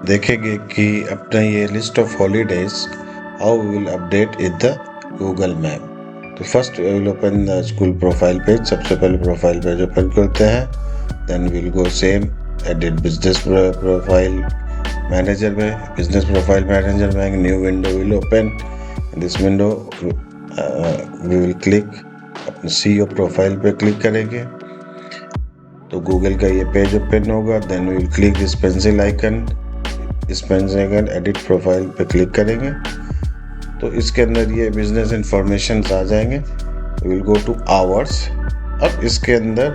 देखेंगे कि अपना ये list of holidays how we will update in the Google map. तो first we will open the school profile page. सबसे पहले प्रोफाइल पेज ओपन करते हैं, then will go same edit business profile manager में। बिजनेस प्रोफाइल मैनेजर में new window will open. In this window we will click अपने CEO profile पे click करेंगे तो गूगल का ये पेज ओपन होगा। Then we will click this pencil icon. इस पेंसिल आइकन एडिट प्रोफाइल पे क्लिक करेंगे तो इसके अंदर ये बिजनेस इंफॉर्मेशन आ जाएंगे। We will go to hours. अब इसके अंदर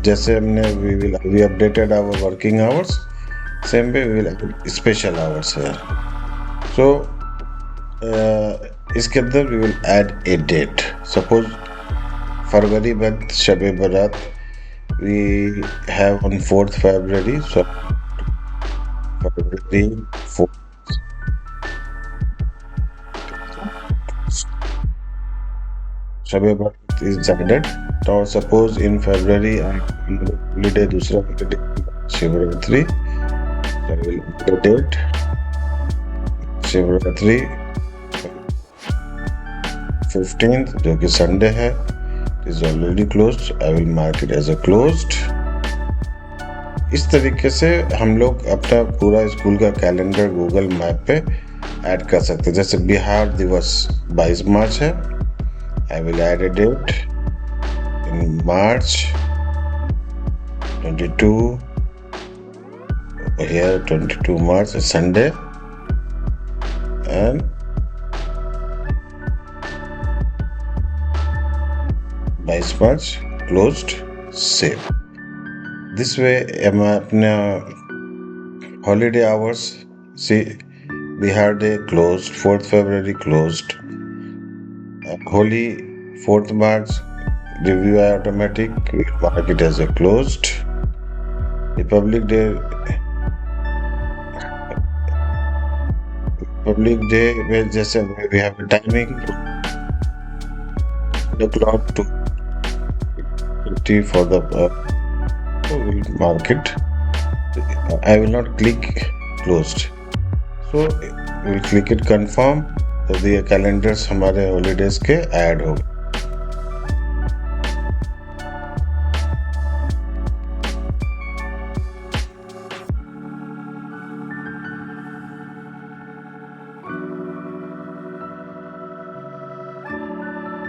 जैसे हमने we updated our working hours, same way we will special hours है। सो इसके अंदर we will add a date. Suppose फरवरी month Shab Barat we have on 4th February, so February 4th. शब बारात is added. तो suppose in February holiday दूसरा holiday Shivratri, so we will put the date Shivratri 15th जो कि Sunday है, is already closed. I will mark it as a closed. इस तरीके से हम लोग अपना पूरा स्कूल का कैलेंडर गूगल मैप पे ऐड कर सकते हैं। जैसे बिहार दिवस 22 मार्च है, I will add a date in March 22. Here 22 March is Sunday and 22 March closed, save. This way मैं अपने holiday hours see Bihar Day closed, 4th February closed, Holi 4th March review automatic, we mark it as a closed. Republic Day में जैसे we have a timing 8 o'clock to 50 for the we'll mark it. I will not click closed, so we'll click it confirm। तो ये calendars हमारे holidays के add हो गए।